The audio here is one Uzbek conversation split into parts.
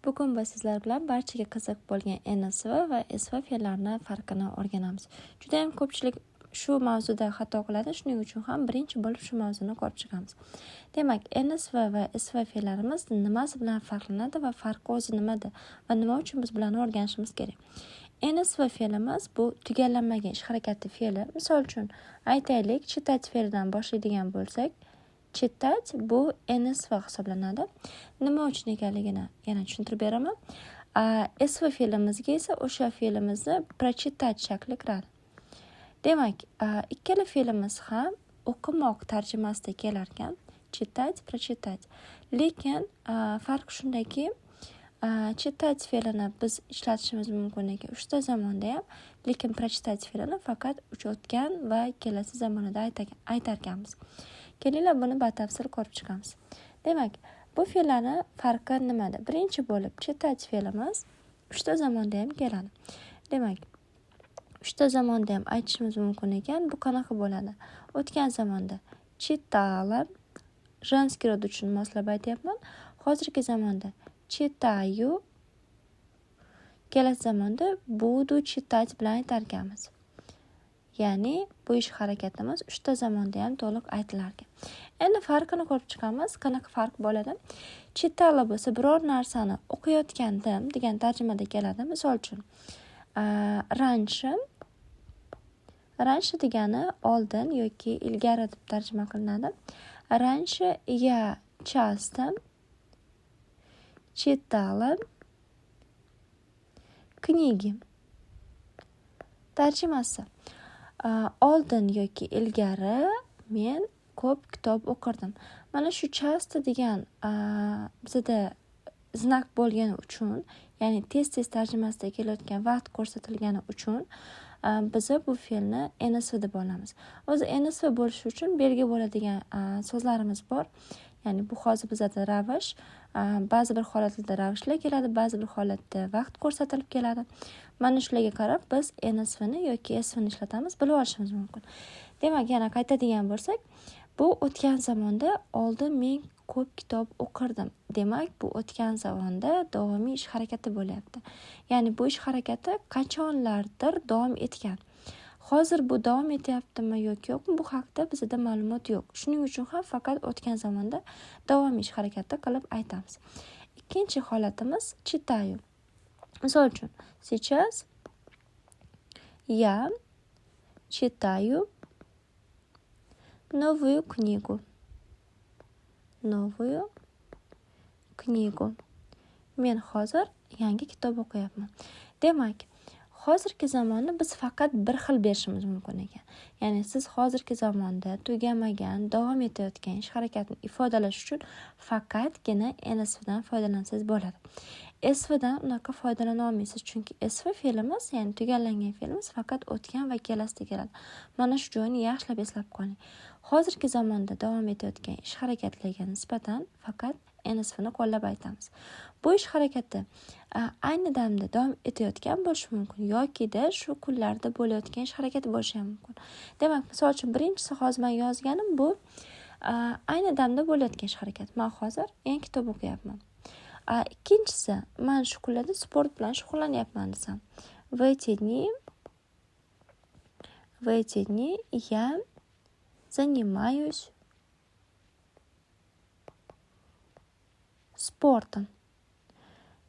Bugun biz sizlar bilan barchaga qiziq bo'lgan NSV va SV fe'llarini farqini o'rganamiz. Juda ham ko'pchilik shu mavzuda xato qiladi, shuning uchun ham birinchi bo'lib shu mavzuni ko'rib chiqamiz. Demak, NSV va SV fe'llarimiz nimasi bilan farqlanadi va farqi o'zi nimada va nima uchun biz bularni o'rganishimiz kerak? NSV fe'limiz bu tugallanmagan ish harakati fe'li. Misol uchun aytaylik, chitать fe'lidan boshlaydigan bo'lsak, chitать bu NSV hisoblanadi. Nima uchun ekanligini yana tushuntirib beraman. SV fe'limizga esa o'sha fe'limizni прочитать shakli kiradi. Demak, ikkala fe'limiz ham o'qimoq tarjimasida kelar ekan, chitать, прочитать. Lekin farq shundaki, chitать fe'lini biz ishlatishimiz mumkin ekan uchta zamonda ham, lekin прочитать fe'lini faqat o'tgan va kelasi zamonida aytar ekanmiz. Kelinglar buni batafsil ko'rib chiqamiz. Demak, bu fe'llarni farqi nimada? Birinchi bo'lib chitать fe'limiz uchta zamonda ham keladi. Demak, uchta zamonda ham aytishimiz mumkin ekan. Bu qanaqa bo'ladi? O'tgan zamonda читала, женский rod uchun moslab aytyapman. Hozirgi zamonda читаю, kelasi zamonda буду читать bilan aytar ekanmiz. Ya'ni bu ish harakatimiz uchta zamonda ham to'liq aytilar ekan. Endi farqini ko'rib chiqamiz. Qanaqa farq bo'ladi? Chitala bo'lsa biror narsani o'qiyotgandim degan tarjimada keladi. Misol uchun, раньше degani oldin yoki ilgari deb tarjima qilinadi. Раньше я часто читала книги. Tarjimasi: oldin yoki ilgari men ko'p kitob o'qirdim. Mana shu часто degan bizda znak bo'lgani uchun, ya'ni tez tarjimasida kelayotgan vaqt ko'rsatilgani uchun biz bu fe'lni NSV deb olamiz. O'zi NSV bo'lishi uchun belgi bo'ladigan so'zlarimiz bor. Ya'ni bu hozir bizda ravish, ba'zi bir holatlarda ravishlar keladi, ba'zi bir holatda vaqt ko'rsatilib keladi. Mana shularga qarab biz NSVni yoki SVni ishlatamiz, bilib olishimiz mumkin. Demak, yana qaytadigan bo'lsak, bu o'tgan zamonda oldin men ko'p kitob o'qirdim. Demak, bu o'tgan zamonda davomiy ish harakati bo'lyapti. Ya'ni bu ish harakati qachonlardir davom etgan. Hozir bu davom etyaptimi yoki yo'q, bu haqida bizda ma'lumot yo'q. Shuning uchun ham faqat o'tgan zamonda davomiy ish harakati qilib aytamiz. Ikkinchi holatimiz читаю. Misol uchun, сейчас я читаю новую книгу. Новую книгу. Men hozir yangi kitob o'qiyapman. Demak, hozirgi zamonni biz faqat bir xil berishimiz mumkin ekan. Ya'ni siz hozirgi zamonda tugamagan, davom etayotgan ish harakatini ifodalash uchun faqatgina NSVdan foydalansangiz bo'ladi. SVdan unaqa foydalana olmaysiz, chunki SV fe'limiz, ya'ni tugallangan fe'limiz faqat o'tgan va kelasida keladi. Mana shu joyini yaxshilab eslab qoling. Hozirgi zamonda davom etayotgan ish harakatlarga nisbatan faqat NSVni qo'llab aytamiz. Bu ish harakati ayni damda davom etayotgan bo'lishi mumkin yoki-da shu kunlarda bo'layotgan ish harakati bo'lishi ham mumkin. Demak, misol uchun birinchisi hozir men yozganim bu ayni damda bo'layotgan ish harakat. Men hozir yangi kitob o'qiyapman. Ikkinchisi, men shu kunlarda sport bilan shug'ullanyapman desam, в эти дни я занимаюсь sportim.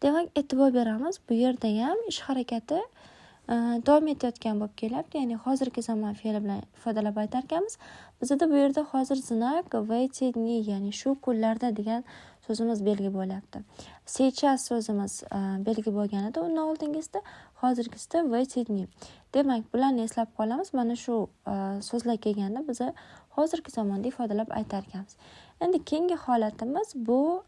Demak, e'tibor beramiz, bu yerda ham ish harakati davom etayotgan bo'lib kelyapti. Ya'ni hozirgi zamon fe'li bilan ifodalab aytar ekanmiz. Bizda bu yerda hozir znak в эти дни, ya'ni shu kunlarda degan so'zimiz belgi bo'lyapti. Сейчас so'zimiz belgi bo'lganida undan oldingisida, hozirgisida в эти дни. Demak, bularni eslab qolamiz. Mana shu so'zlar kelganda biz hozirgi zamonda ifodalab aytar ekanmiz. Endi keyingi holatimiz bu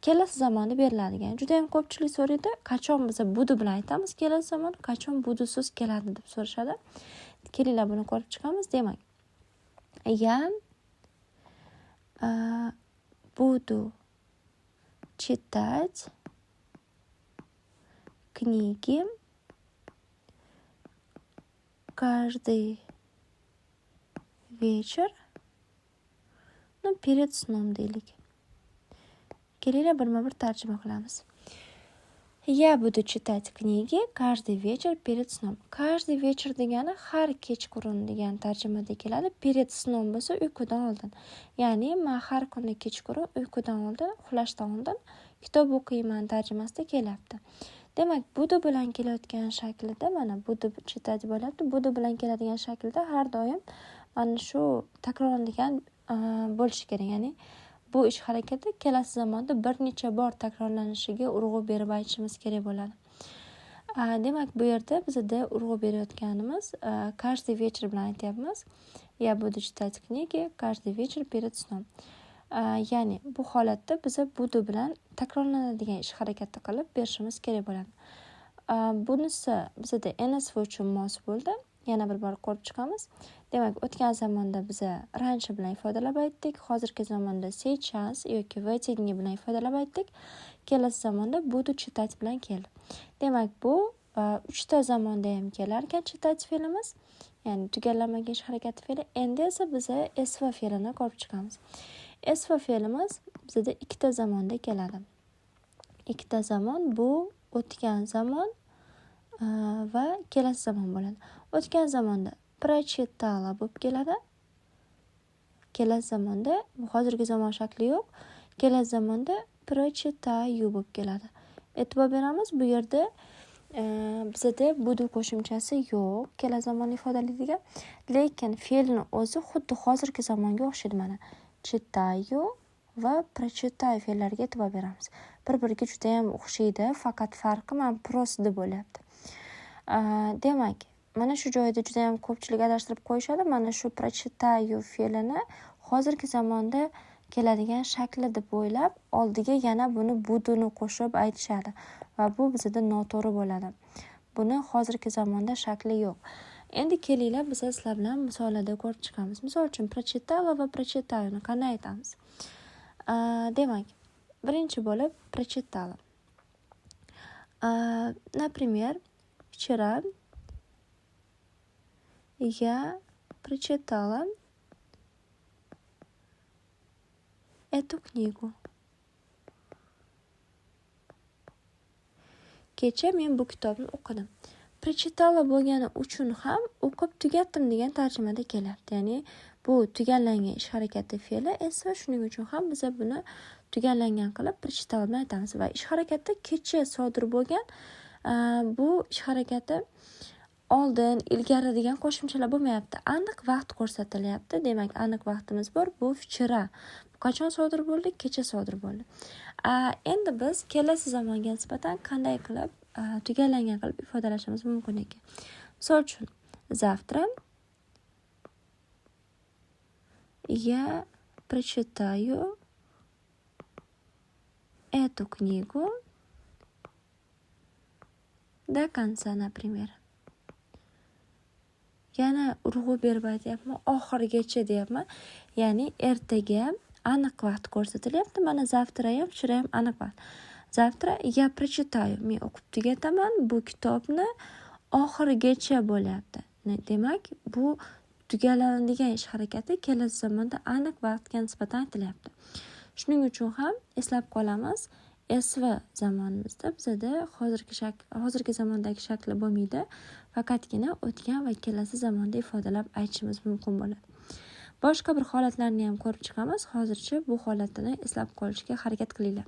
kelasi zamonda beriladigan. Juda ham ko'pchilik so'raydi, qachon biz budu bilan aytamiz kelasi zamon, qachon budusiz keladi deb so'rashadi. Kelinglar buni ko'rib chiqamiz. Demak, я буду читать книги каждый вечер, перед сном deylik. Kelinglar birma-bir tarjima qilamiz. Я буду читать книги каждый вечер перед сном. Каждый вечер degani har kechqurun degan tarjimada keladi. Перед snom bo'lsa uyqudan oldin. Ya'ni men har kuni kechqurun uyqudan oldin, uxlashdan oldin kitob o'qiyman tarjimasida kelyapti. Demak, budu bilan kelayotgan shaklida mana budu chitать bo'lyapti. Budu bilan keladigan shaklda har doim mana shu takrorlanadigan bo'lishi kerak. Ya'ni bu ish harakati kelasi zamonda bir necha bor takrorlanishiga urg'u berib aytishimiz kerak bo'ladi. Demak, bu yerda bizda urg'u berayotganimiz каждый вечер bilan aytyapmiz. Я буду читать книги каждый вечер перед сном. Ya'ni bu holatda biz budu bilan takrorlanadigan ish harakati qilib berishimiz kerak bo'ladi. Bunisi bizda NSV uchun mos bo'ldi. Yana bir bor ko'rib chiqamiz. Demak, o'tgan zamonda biz раньше bilan ifodalab aytdik. Hozirgi zamonda сейчас yoki в эти дни bilan ifodalab aytdik. Kelasi zamonda буду читать bilan keldi. Demak, bu 3ta zamonda ham kelar ekan читать fe'limiz. Ya'ni tugallanmagan ish harakati fe'li. Endi esa biz SV fe'lini ko'rib chiqamiz. SV fe'limiz bizda 2ta zamonda keladi. 2ta zamon bu o'tgan zamon va kelasi zamon bo'ladi. O'tgan zamonda прочитала bo'lib keladi. Kelasi zamonda hozirgi zamon shakli yo'q. Kelasi zamonda прочитаю bo'lib keladi. E'tibor beramiz, bu yerda bizda budu qo'shimchasi yo'q. Kelasi zamonni ifodalaydigan, lekin fe'lni o'zi xuddi hozirgi zamonga o'xshaydi mana. Читаю va прочитаю fe'llariga e'tibor beramiz. Bir-biriga juda ham o'xshaydi, faqat farqi mana prosda bo'lyapti. Demak, mana shu joyda juda ham ko'pchilik adashtirib qo'yishadi. Mana shu прочитаю fe'lini hozirgi zamonda keladigan shakli deb o'ylab, oldiga yana buni buduni qo'shib aytishadi va bu bizda noto'g'ri bo'ladi. Buni hozirgi zamonda shakli yo'q. Endi kelinglar biz sizlar bilan misollarda ko'rib chiqamiz. Misol uchun прочитала va прочитаюni qanday aytamiz? Demak, birinchi bo'lib прочитала. Например, вчера я прочитала эту книгу. Kecha men bu kitobni o'qidim. Прочитала bo'lgani uchun ham o'qib tugatdim degan tarjimada kelyapti. Ya'ni bu tugallangan ish harakati fe'li esa shuning uchun ham biz buni tugallangan qilib прочитала bilan aytamiz va ish harakati kecha sodir bo'lgan bu ish harakati oldin, ilgari degan qo'shimchalar bo'lmayapti. Aniq vaqt ko'rsatilyapti. Demak, aniq vaqtimiz bor. Bu vчера. Bu qachon sodir bo'ldi? Kecha sodir bo'ldi. Endi biz kelasi zamonga nisbatan qanday qilib tugallangan qilib ifodalashimiz mumkin ekan. Misol uchun, завтра я прочитаю эту книгу до конца, например. Yana urg'u berib aytyapman, oxirigacha deyapman. Ya'ni ertaga aniq vaqt ko'rsatilyapti. Mana завтра ham, vчера ham aniq vaqt. Завтра я прочитаю. Men o'qib tugataman bu kitobni oxirigacha bo'lyapti. Demak, bu tugallanadigan ish harakati kelasi zamonda aniq vaqtga nisbatan aytilyapti. Shuning uchun ham eslab qolamiz. SV zamonimizda bizda hozirgi zamondagi shakli bo'lmaydi. Faqatgina o'tgan va kelasi zamonda ifodalab aytishimiz mumkin bo'ladi. Boshqa bir holatlarni ham ko'rib chiqamiz. Hozircha bu holatini eslab qolishga harakat qilinglar.